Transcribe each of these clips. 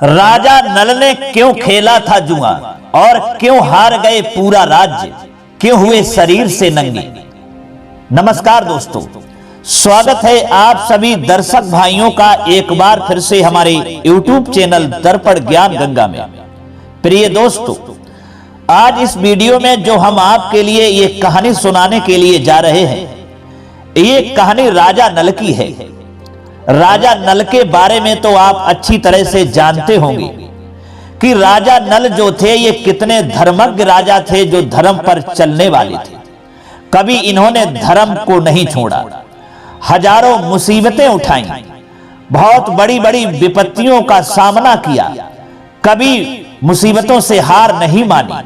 राजा नल ने क्यों खेला था जुआ और क्यों हार गए पूरा राज्य, क्यों हुए शरीर से नंगे। नमस्कार दोस्तों, स्वागत है आप सभी दर्शक भाइयों का एक बार फिर से हमारे YouTube चैनल दर्पण ज्ञान गंगा में। प्रिय दोस्तों, आज इस वीडियो में जो हम आपके लिए ये कहानी सुनाने के लिए जा रहे हैं, ये कहानी राजा नल की है। राजा नल के बारे में तो आप अच्छी तरह से जानते होंगे कि राजा नल जो थे ये कितने धर्मज्ञ राजा थे, जो धर्म पर चलने वाले थे। कभी इन्होंने धर्म को नहीं छोड़ा, हजारों मुसीबतें उठाई, बहुत बड़ी बड़ी विपत्तियों का सामना किया, कभी मुसीबतों से हार नहीं मानी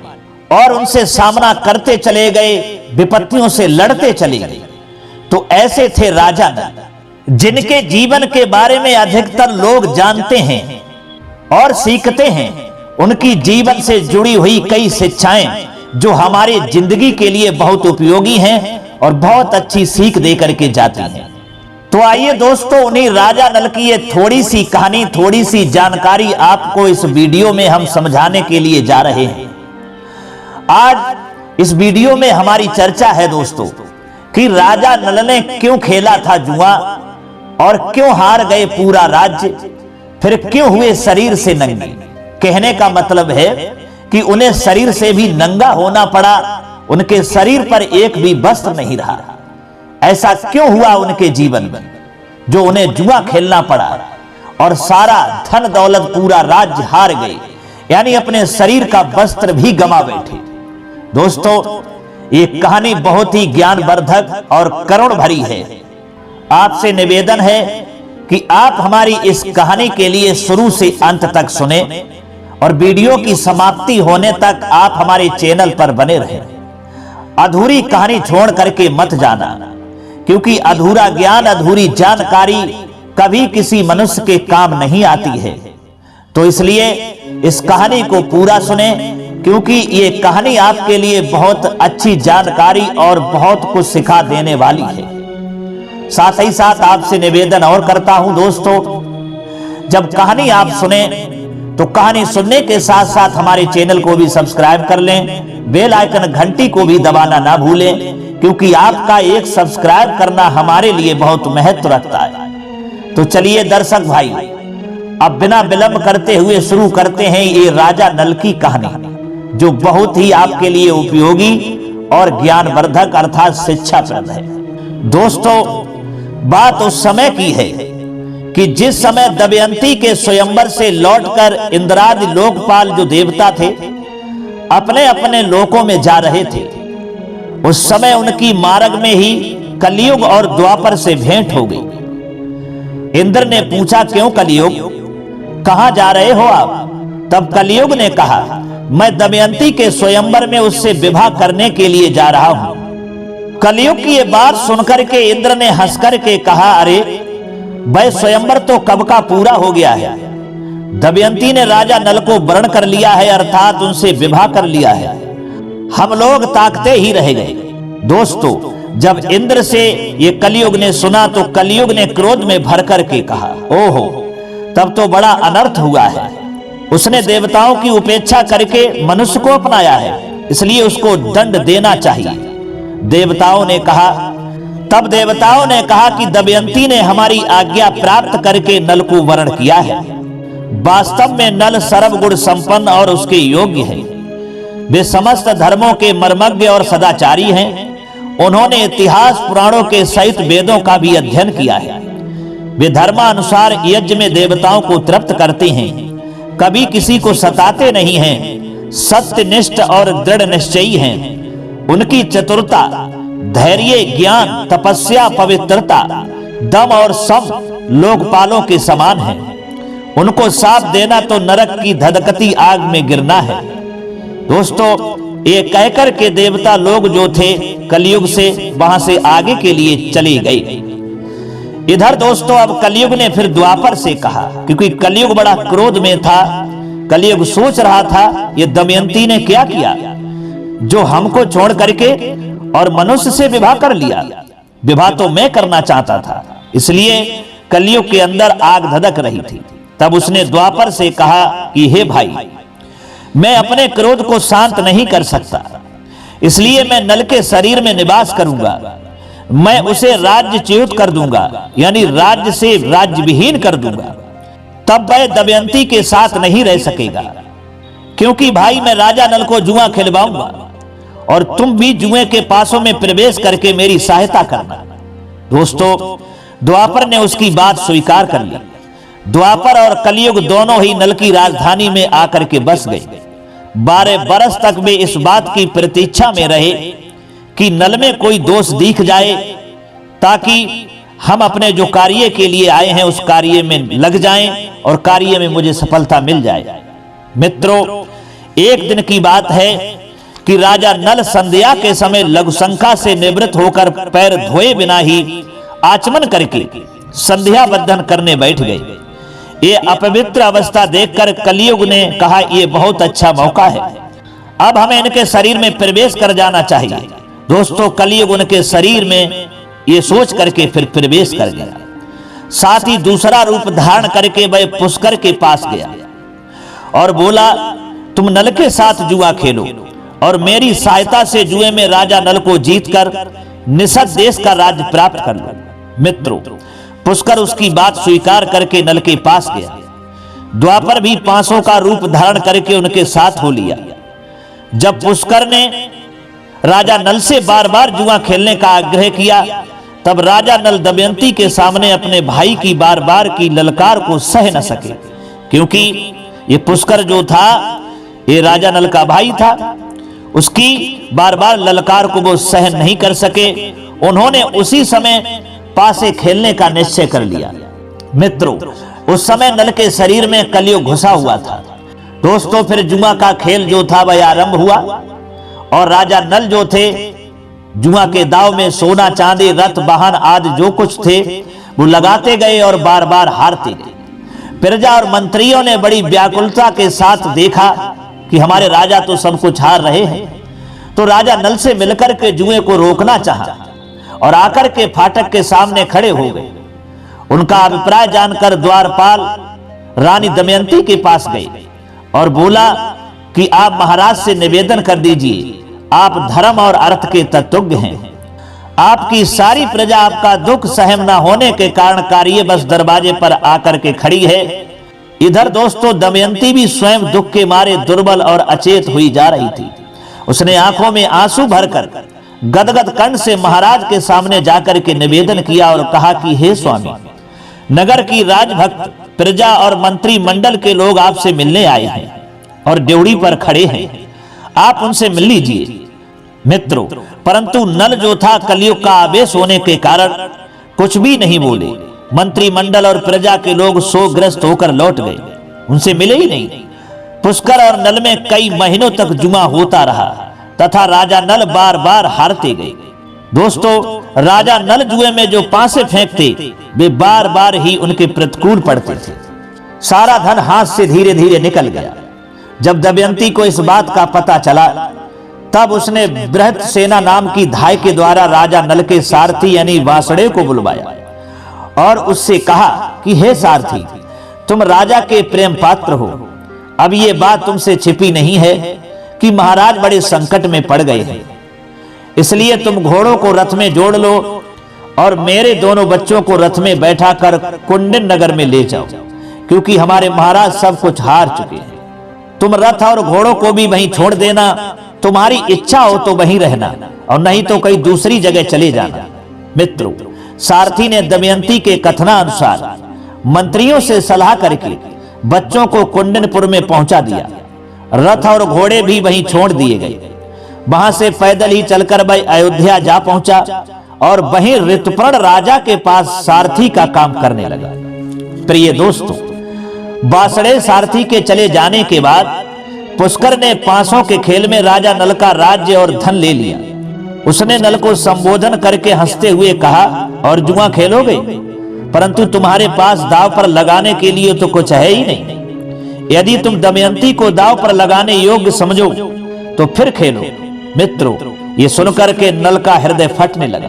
और उनसे सामना करते चले गए, विपत्तियों से लड़ते चले गए। तो ऐसे थे राजा नल, जिनके जीवन के बारे में अधिकतर लोग जानते हैं और सीखते हैं। उनकी जीवन से जुड़ी हुई कई शिक्षाएं जो हमारी जिंदगी के लिए बहुत उपयोगी हैं और बहुत अच्छी सीख दे करके जाती हैं। तो आइए दोस्तों, उन्हीं राजा नल की ये थोड़ी सी कहानी, थोड़ी सी जानकारी आपको इस वीडियो में हम समझाने के लिए जा रहे हैं। आज इस वीडियो में हमारी चर्चा है दोस्तों कि राजा नल ने क्यों खेला था जुआ और क्यों हार गए पूरा राज्य, फिर क्यों हुए शरीर से नंगे। कहने का मतलब है कि उन्हें शरीर से भी नंगा होना पड़ा, उनके शरीर पर एक भी वस्त्र नहीं रहा। ऐसा क्यों हुआ उनके जीवन में जो उन्हें जुआ खेलना पड़ा और सारा धन दौलत पूरा राज्य हार गए, यानी अपने शरीर का वस्त्र भी गंवा बैठे। दोस्तों, ये कहानी बहुत ही ज्ञानवर्धक और करुण भरी है। आपसे निवेदन है कि आप हमारी इस कहानी के लिए शुरू से अंत तक सुने और वीडियो की समाप्ति होने तक आप हमारे चैनल पर बने रहें। अधूरी कहानी छोड़ करके मत जाना, क्योंकि अधूरा ज्ञान, अधूरी जानकारी कभी किसी मनुष्य के काम नहीं आती है। तो इसलिए इस कहानी को पूरा सुने, क्योंकि ये कहानी आपके लिए बहुत अच्छी जानकारी और बहुत कुछ सिखा देने वाली है। साथ ही साथ आपसे निवेदन और करता हूं दोस्तों, जब कहानी आप सुने तो कहानी सुनने के साथ साथ हमारे चैनल को भी सब्सक्राइब कर लें, बेल आइकन घंटी को भी दबाना ना भूलें, क्योंकि आपका एक सब्सक्राइब करना हमारे लिए बहुत महत्व रखता है। तो चलिए दर्शक भाई, अब बिना विलंब करते हुए शुरू करते हैं ये राजा नल की कहानी, जो बहुत ही आपके लिए उपयोगी और ज्ञानवर्धक अर्थात शिक्षाप्रद है। दोस्तों, बात उस समय की है कि जिस समय दमयंती के स्वयंवर से लौटकर इंद्रादि लोकपाल जो देवता थे अपने अपने लोकों में जा रहे थे, उस समय उनकी मार्ग में ही कलयुग और द्वापर से भेंट हो गई। इंद्र ने पूछा, क्यों कलयुग, कहां जा रहे हो आप? तब कलयुग ने कहा, मैं दमयंती के स्वयंवर में उससे विवाह करने के लिए जा रहा हूं। कलयुग की ये बात सुनकर के इंद्र ने हंस करके कहा, अरे वह स्वयंवर तो कब का पूरा हो गया है। दमयंती ने राजा नल को वरण कर लिया है, अर्थात उनसे विवाह कर लिया है। हम लोग ताकते ही रह गए। दोस्तों, जब इंद्र से ये कलयुग ने सुना तो कलयुग ने क्रोध में भर करके कहा, ओहो, तब तो बड़ा अनर्थ हुआ है। उसने देवताओं की उपेक्षा करके मनुष्य को अपनाया है, इसलिए उसको दंड देना चाहिए। देवताओं ने कहा, तब देवताओं ने कहा कि दमयंती ने हमारी आज्ञा प्राप्त करके नल को वरण किया है। वास्तव में नल सर्वगुण संपन्न और उसके योग्य है। वे समस्त धर्मों के मर्मज्ञ और सदाचारी हैं। उन्होंने इतिहास पुराणों के सहित वेदों का भी अध्ययन किया है। वे धर्मानुसार यज्ञ में देवताओं को तृप्त करते हैं, कभी किसी को सताते नहीं हैं, सत्यनिष्ठ और दृढ़ निश्चयी हैं। उनकी चतुरता, धैर्य, ज्ञान, तपस्या, पवित्रता, दम और सम लोकपालों के समान है। उनको साथ देना तो नरक की धधकती आग में गिरना है। दोस्तों, ये कहकर के देवता लोग जो थे कलयुग से वहां से आगे के लिए चले गए। इधर दोस्तों, अब कलयुग ने फिर द्वापर से कहा, क्योंकि कलयुग बड़ा क्रोध में था। कलयुग सोच रहा था, ये दमयंती ने क्या किया जो हमको छोड़ करके और मनुष्य से विवाह कर लिया। विवाह तो मैं करना चाहता था, इसलिए कलयुग के अंदर आग धधक रही थी। तब उसने द्वापर से कहा कि हे भाई, मैं अपने क्रोध को शांत नहीं कर सकता, इसलिए मैं नल के शरीर में निवास करूंगा। मैं उसे राज्यच्युत कर दूंगा, यानी राज्य से राज्य विहीन कर दूंगा। तब वह दमयंती के साथ नहीं रह सकेगा, क्योंकि भाई मैं राजा नल को जुआ खिलवाऊंगा और तुम भी जुए के पासों में प्रवेश करके मेरी सहायता करना। दोस्तों, द्वापर ने उसकी बात स्वीकार कर ली। द्वापर और कलयुग दोनों ही नल की राजधानी में आकर के बस गए। 12 बरस तक वे इस बात की प्रतीक्षा में रहे कि नल में कोई दोष दिख जाए, ताकि हम अपने जो कार्य के लिए आए हैं उस कार्य में लग जाएं और कार्य में मुझे सफलता मिल जाए। मित्रों, एक दिन की बात है कि राजा नल संध्या के समय लघुशंका से निवृत्त होकर पैर धोए बिना ही आचमन करके संध्या बंधन करने बैठ गए। ये अपवित्र अवस्था देखकर कलयुग ने कहा, यह बहुत अच्छा मौका है, अब हमें इनके शरीर में प्रवेश कर जाना चाहिए। दोस्तों, कलयुग उनके शरीर में ये सोच करके फिर प्रवेश कर गया। साथ ही दूसरा रूप धारण करके वह पुष्कर के पास गया और बोला, तुम नल के साथ जुआ खेलो और मेरी सहायता से जुए में राजा नल को जीतकर निषद देश का राज्य प्राप्त कर लो। मित्रों, पुष्कर उसकी बात स्वीकार करके नल के पास गया। द्वापर भी पांचों का रूप धारण करके उनके साथ हो लिया। जब पुष्कर ने राजा नल से बार बार जुआ खेलने का आग्रह किया, तब राजा नल दमयंती के सामने अपने भाई की बार बार की ललकार को सह न सके, क्योंकि ये पुष्कर जो था ये राजा नल का भाई था। उसकी बार बार ललकार को वो सहन नहीं कर सके। उन्होंने उसी समय पासे खेलने का निश्चय कर लिया। मित्रों, उस समय नल के शरीर में कलयुग घुसा हुआ था। दोस्तों, फिर जुआ का खेल जो था वह आरंभ हुआ और राजा नल जो थे जुआ के दाव में सोना चांदी रथ वाहन आदि जो कुछ थे वो लगाते गए और बार बार हारते गए। प्रजा और मंत्रियों ने बड़ी व्याकुलता के साथ देखा कि हमारे राजा तो सब कुछ हार रहे हैं, तो राजा नल से मिलकर के जुए को रोकना चाहा और आकर के फाटक के सामने खड़े हो गए। उनका अभिप्राय जानकर द्वारपाल रानी दमयंती के पास गए और बोला कि आप महाराज से निवेदन कर दीजिए, आप धर्म और अर्थ के तत्वज्ञ हैं। आपकी सारी प्रजा आपका दुख सहन न होने के कारण कार्य बस दरवाजे पर आकर के खड़ी है। इधर दोस्तों, दमयंती भी स्वयं दुख के मारे दुर्बल और अचेत हुई जा रही थी। उसने आंखों में आंसू भरकर गदगद कंठ से महाराज के सामने जाकर के निवेदन किया और कहा कि हे स्वामी, नगर की राजभक्त प्रजा और मंत्री मंडल के लोग आपसे मिलने आए हैं और ड्योढ़ी पर खड़े हैं, आप उनसे मिल लीजिए। मित्रों, परंतु नल जो था कलयुग का आवेश होने के कारण कुछ भी नहीं बोले। मंत्रिमंडल और प्रजा के लोग शोकग्रस्त होकर लौट गए, उनसे मिले ही नहीं। पुष्कर और नल में कई महीनों तक जुआ होता रहा तथा राजा नल बार बार हारते गए। दोस्तों, राजा नल जुए में जो पासे फेंकते वे बार बार ही उनके प्रतिकूल पड़ते थे। सारा धन हाथ से धीरे धीरे निकल गया। जब दमयंती को इस बात का पता चला, तब उसने बृहत सेना नाम की धाय के द्वारा राजा नल के सारथी यानी वासड़े को बुलवाया और उससे कहा कि हे सारथी, तुम राजा के प्रेम पात्र हो। अब ये बात तुमसे छिपी नहीं है कि महाराज बड़े संकट में पड़ गए हैं, इसलिए तुम घोड़ों को रथ में जोड़ लो और मेरे दोनों बच्चों को रथ में बैठा कर कुंडन नगर में ले जाओ, क्योंकि हमारे महाराज सब कुछ हार चुके हैं। तुम रथ और घोड़ों को भी वहीं छोड़ देना, तुम्हारी इच्छा हो तो वहीं रहना और नहीं तो कहीं दूसरी जगह चले जाना। मित्रों, सारथी ने दमयंती के कथनानुसार मंत्रियों से सलाह करके बच्चों को कुंडनपुर में पहुंचा दिया। रथ और घोड़े भी वहीं छोड़ दिए गए। वहां से पैदल ही चलकर वह अयोध्या जा पहुंचा और वहीं ऋतुपर्ण राजा के पास सारथी का काम करने लगा। प्रिय दोस्तों, बासड़े सारथी के चले जाने के बाद पुष्कर ने पांसों के खेल में राजा नल का राज्य और धन ले लिया। उसने नल को संबोधन करके हंसते हुए कहा, और जुआ खेलोगे, परंतु तुम्हारे पास दाव पर लगाने के लिए तो कुछ है ही नहीं। यदि तुम दमयंती को दाव पर लगाने योग्य समझो तो फिर खेलो। मित्रों, ये सुनकर के नल का हृदय फटने लगा।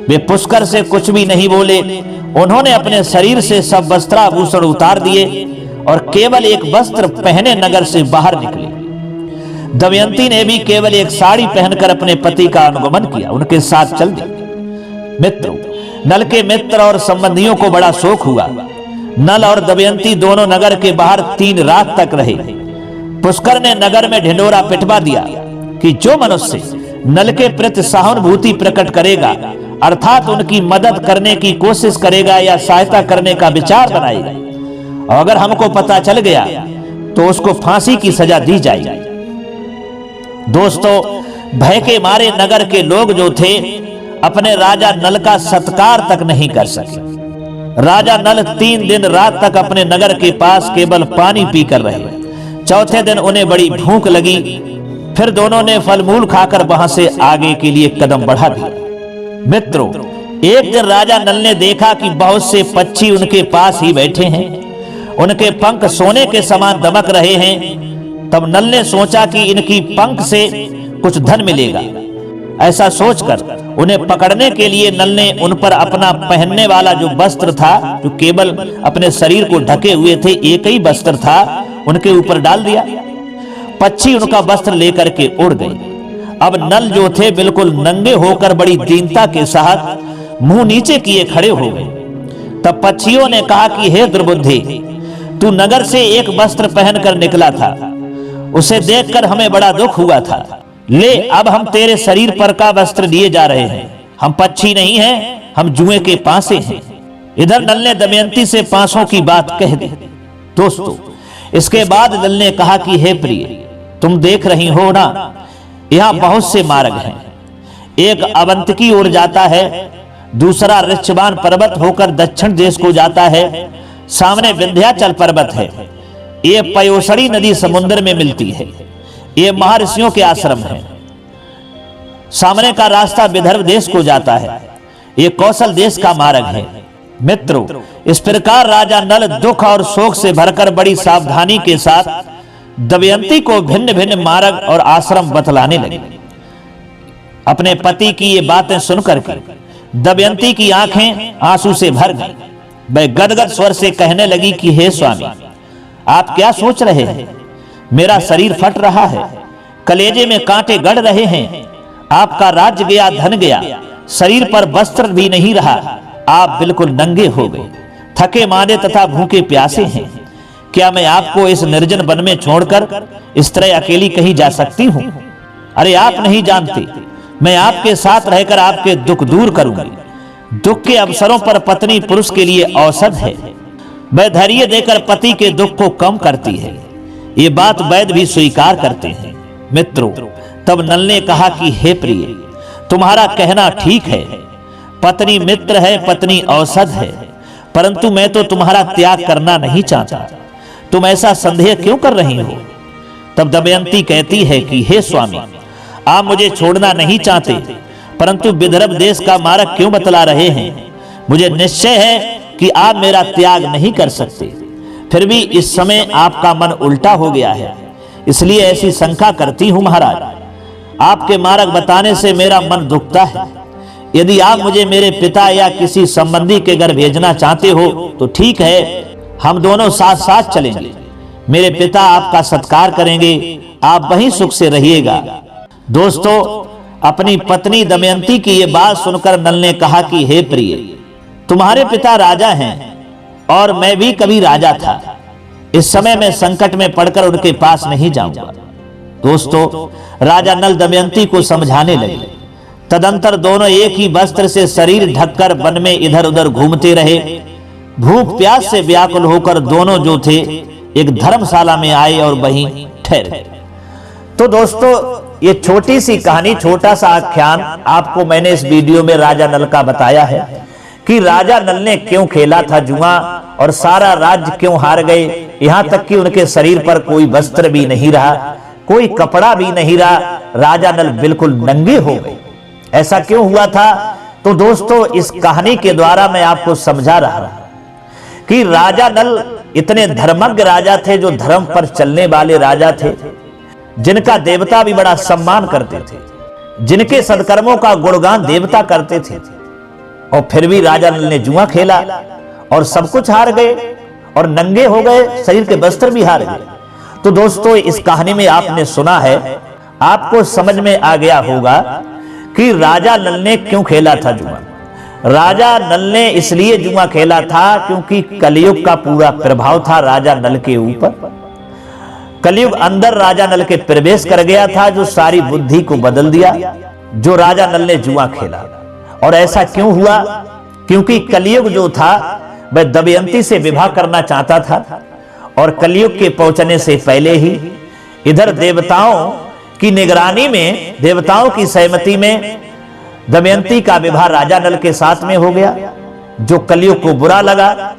वे पुष्कर से कुछ भी नहीं बोले उन्होंने अपने शरीर से सब वस्त्राभूषण उतार दिए और केवल एक वस्त्र पहने नगर से बाहर निकले। दमयंती ने भी केवल एक साड़ी पहनकर अपने पति का अनुगमन किया, उनके साथ चल दी। मित्रों, नल के मित्र और संबंधियों को बड़ा शोक हुआ। नल और दमयंती दोनों नगर के बाहर 3 रात तक रहे। पुष्कर ने नगर में ढिंढोरा पिटवा दिया कि जो मनुष्य नल के प्रति सहानुभूति प्रकट करेगा, अर्थात उनकी मदद करने की कोशिश करेगा या सहायता करने का विचार बनाएगा, और अगर हमको पता चल गया तो उसको फांसी की सजा दी जाएगी। दोस्तों, भय के मारे नगर के लोग जो थे अपने राजा नल का सत्कार तक नहीं कर सके। राजा नल 3 दिन रात तक अपने नगर के पास केवल पानी पीकर रहे। चौथे दिन उन्हें बड़ी भूख लगी। फिर दोनों ने फल मूल खाकर वहां से आगे के लिए कदम बढ़ा दिया। मित्रों, एक दिन राजा नल ने देखा कि बहुत से पक्षी उनके पास ही बैठे हैं। उनके पंख सोने के समान दमक रहे हैं। तब नल ने सोचा कि इनकी पंख से कुछ धन मिलेगा। ऐसा सोचकर उन्हें पकड़ने के लिए नल ने उन पर अपना पहनने वाला जो वस्त्र था, जो केवल अपने शरीर को ढके हुए थे, एक ही वस्त्र था, उनके ऊपर डाल दिया। पक्षी उनका वस्त्र लेकर के उड़ गए। अब नल जो थे बिल्कुल नंगे होकर बड़ी दीनता के साथ मुंह नीचे किए खड़े हो गए। तब पक्षियों ने कहा कि हे दुर्बुद्धि, तू नगर से एक वस्त्र पहनकर निकला था, उसे देखकर हमें बड़ा दुख हुआ था। ले, अब हम तेरे शरीर पर का वस्त्र लिए जा रहे हैं। हम पक्षी नहीं हैं, हम जुए के पासे हैं। इधर नल ने दमयंती से पासों की बात कह दी। दोस्तों, इसके बाद नल ने कहा कि हे प्रिय, तुम देख रही हो ना, यहाँ बहुत से मार्ग हैं। एक अवंतिकी ओर जाता है, दूसरा ऋक्षवान पर्वत होकर दक्षिण देश को जाता है, सामने विंध्याचल पर्वत है। ये पयोसड़ी नदी समुद्र में मिलती है। ये महर्षियों के आश्रम है। सामने का रास्ता विदर्भ देश को जाता है। ये कौशल देश का मार्ग है। मित्रों, इस प्रकार राजा नल दुख और शोक से भरकर बड़ी सावधानी के साथ दमयंती को भिन्न भिन्न मार्ग और आश्रम बतलाने लगे। अपने पति की ये बातें सुनकर के दमयंती की आंखें आंसू से भर गई। वह गदगद स्वर से कहने लगी कि हे स्वामी, आप क्या सोच रहे हैं? मेरा शरीर फट रहा है, कलेजे में कांटे गड़ रहे हैं। आपका राज्य गया, धन गया, शरीर पर वस्त्र भी नहीं रहा। आप बिल्कुल नंगे हो गए, थके मांदे तथा भूखे प्यासे हैं। क्या मैं आपको इस निर्जन वन में छोड़कर इस तरह अकेली कहीं जा सकती हूँ? अरे आप नहीं जानते, मैं आपके साथ रहकर आपके दुख दूर करूंगी। दुख के अवसरों पर पत्नी पुरुष के लिए औषध है। वह धैर्य देकर पति के दुख को कम करती है। ये बात वैद्य भी स्वीकार करते हैं। मित्रों, तब नल ने कहा कि हे प्रिय, तुम्हारा कहना ठीक है। पत्नी मित्र है, पत्नी औषध है, परंतु मैं तो तुम्हारा त्याग करना नहीं चाहता। तुम ऐसा संदेह क्यों कर रही हो? तब दमयंती कहती है कि हे स्वामी, आप मुझे छोड़ना नहीं चाहते, परंतु विदर्भ देश का मार्ग क्यों बतला रहे हैं? मुझे निश्चय है कि आप मेरा त्याग नहीं कर सकते। फिर भी इस समय आपका मन उल्टा हो गया है, इसलिए ऐसी शंका करती हूं महाराज। आपके मार्ग बताने से मेरा मन दुखता है। यदि आप मुझे मेरे पिता या किसी संबंधी के घर भेजना चाहते हो तो ठीक है, हम दोनों साथ साथ चलेंगे। मेरे पिता आपका सत्कार करेंगे, आप वहीं सुख से रहिएगा। दोस्तों, अपनी पत्नी दमयंती की ये बात सुनकर नल ने कहा कि हे प्रिय, तुम्हारे पिता राजा हैं और मैं भी कभी राजा था। इस समय मैं संकट में पड़कर उनके पास नहीं जाऊंगा। दोस्तों, राजा नल दमयंती को समझाने लगे। तदंतर दोनों एक ही वस्त्र से शरीर ढककर वन में इधर उधर घूमते रहे। भूख प्यास से व्याकुल होकर दोनों जो थे एक धर्मशाला में आए और वहीं ठहरे। तो दोस्तों, ये छोटी सी कहानी, छोटा सा आख्यान आपको मैंने इस वीडियो में राजा नल का बताया है कि राजा नल ने क्यों खेला था जुआ और सारा राज्य क्यों हार गए। यहां तक कि उनके शरीर पर कोई वस्त्र भी नहीं रहा, कोई कपड़ा भी नहीं रहा। राजा नल बिल्कुल नंगे हो गए। ऐसा क्यों हुआ था? तो दोस्तों, इस कहानी के द्वारा मैं आपको समझा रहा हूं कि राजा नल इतने धर्मज्ञ राजा थे, जो धर्म पर चलने वाले राजा थे, जिनका देवता भी बड़ा सम्मान करते थे, जिनके सत्कर्मों का गुणगान देवता करते थे। और फिर भी राजा नल ने जुआ खेला और सब कुछ हार गए और नंगे हो गए, शरीर के वस्त्र भी हार गए। तो दोस्तों इस कहानी में आपने सुना है, आपको समझ में आ गया होगा कि राजा नल ने क्यों खेला था जुआ। राजा नल ने इसलिए जुआ खेला था क्योंकि कलयुग का पूरा प्रभाव था राजा नल के ऊपर। कलयुग अंदर राजा नल के प्रवेश कर गया था, जो सारी बुद्धि को बदल दिया, जो राजा नल ने जुआ खेला। और ऐसा क्यों हुआ? क्योंकि कलयुग जो था वह दमयंती से विवाह करना चाहता था और कलयुग के पहुंचने से पहले ही इधर देवताओं की निगरानी में, देवताओं की सहमति में दमयंती का विवाह राजा नल के साथ में हो गया, जो कलयुग को बुरा लगा।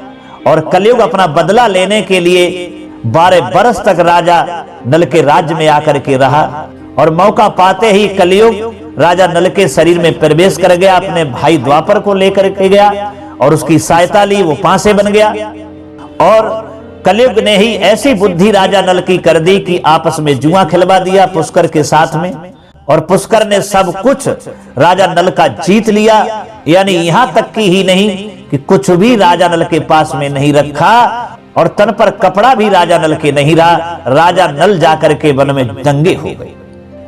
और कलयुग अपना बदला लेने के लिए 12 बरस तक राजा नल के राज्य में आकर के रहा और मौका पाते ही कलयुग राजा नल के शरीर में प्रवेश कर गया, अपने भाई द्वापर को लेकर के गया और उसकी सहायता ली, वो पांसे बन गया। और कलयुग ने ही ऐसी बुद्धि राजा नल की कर दी कि आपस में जुआ खिलवा दिया पुष्कर के साथ में, और पुष्कर ने सब कुछ राजा नल का जीत लिया। यानी यहां तक की ही नहीं कि कुछ भी राजा नल के पास में नहीं रखा और तन पर कपड़ा भी राजा नल के नहीं रहा। राजा नल जाकर के वन में दंगे हो गए।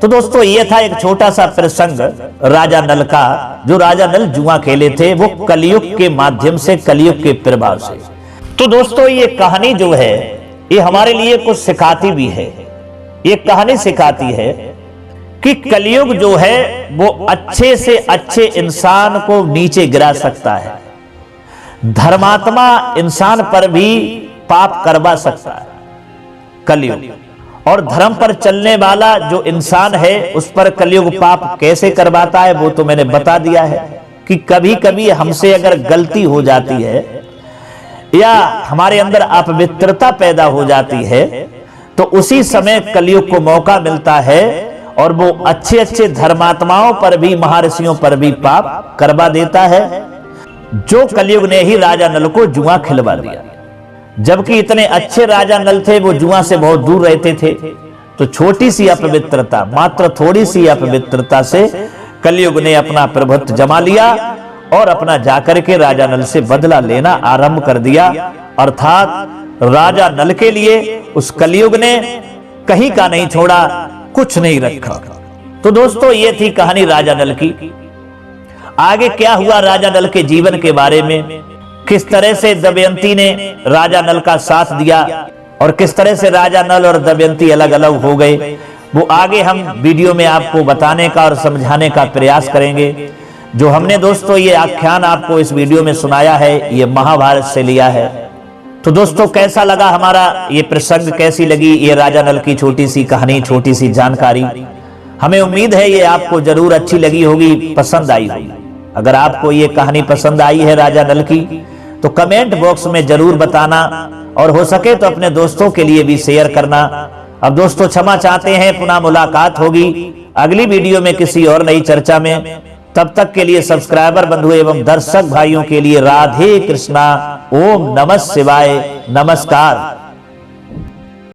तो दोस्तों ये था एक छोटा सा प्रसंग राजा नल का, जो राजा नल जुआ खेले थे वो कलयुग के माध्यम से, कलयुग के प्रभाव से। तो दोस्तों ये कहानी जो है ये हमारे लिए कुछ सिखाती भी है। ये कहानी सिखाती है कि कलयुग जो है वो अच्छे से अच्छे इंसान को नीचे गिरा सकता है, धर्मात्मा इंसान पर भी पाप करवा सकता है कलयुग। और धर्म पर चलने वाला जो इंसान है उस पर कलयुग पाप कैसे करवाता है वो तो मैंने बता दिया है कि कभी कभी हमसे अगर गलती हो जाती है या हमारे अंदर अपवित्रता पैदा हो जाती है तो उसी समय कलयुग को मौका मिलता है और वो अच्छे अच्छे धर्मात्माओं पर भी, महर्षियों पर भी पाप करवा देता है, जो कलयुग ने ही राजा नल को जुआ खिलवा दिया। जबकि इतने अच्छे राजा नल थे, वो जुआ से बहुत दूर रहते थे। तो छोटी सी अपवित्रता, मात्र थोड़ी सी अपवित्रता से कलयुग ने अपना प्रभुत्व जमा लिया और अपना जाकर के राजा नल से बदला लेना आरंभ कर दिया। अर्थात राजा नल के लिए उस कलयुग ने कहीं का नहीं छोड़ा, कुछ नहीं रखा। तो दोस्तों ये थी कहानी राजा नल की। आगे क्या हुआ राजा नल के जीवन के बारे में, किस तरह से दमयंती ने राजा नल का साथ दिया और किस तरह से राजा नल और दमयंती अलग अलग हो गए, वो आगे हम वीडियो में आपको बताने का और समझाने का प्रयास करेंगे। जो हमने दोस्तों ये आख्यान आपको इस वीडियो में सुनाया है, ये महाभारत से लिया है। तो दोस्तों कैसा लगा हमारा ये प्रसंग, कैसी लगी ये राजा नल की छोटी सी कहानी, छोटी सी जानकारी? हमें उम्मीद है ये आपको जरूर अच्छी लगी होगी, पसंद आई होगी। अगर आपको ये कहानी पसंद आई है राजा नल की तो कमेंट बॉक्स में जरूर बताना और हो सके तो अपने दोस्तों के लिए भी शेयर करना। अब दोस्तों क्षमा चाहते हैं, पुनः मुलाकात होगी अगली वीडियो में किसी और नई चर्चा में। तब तक के लिए सब्सक्राइबर बंधु एवं दर्शक भाइयों के लिए राधे कृष्णा, ओम नमः शिवाय, नमस्कार।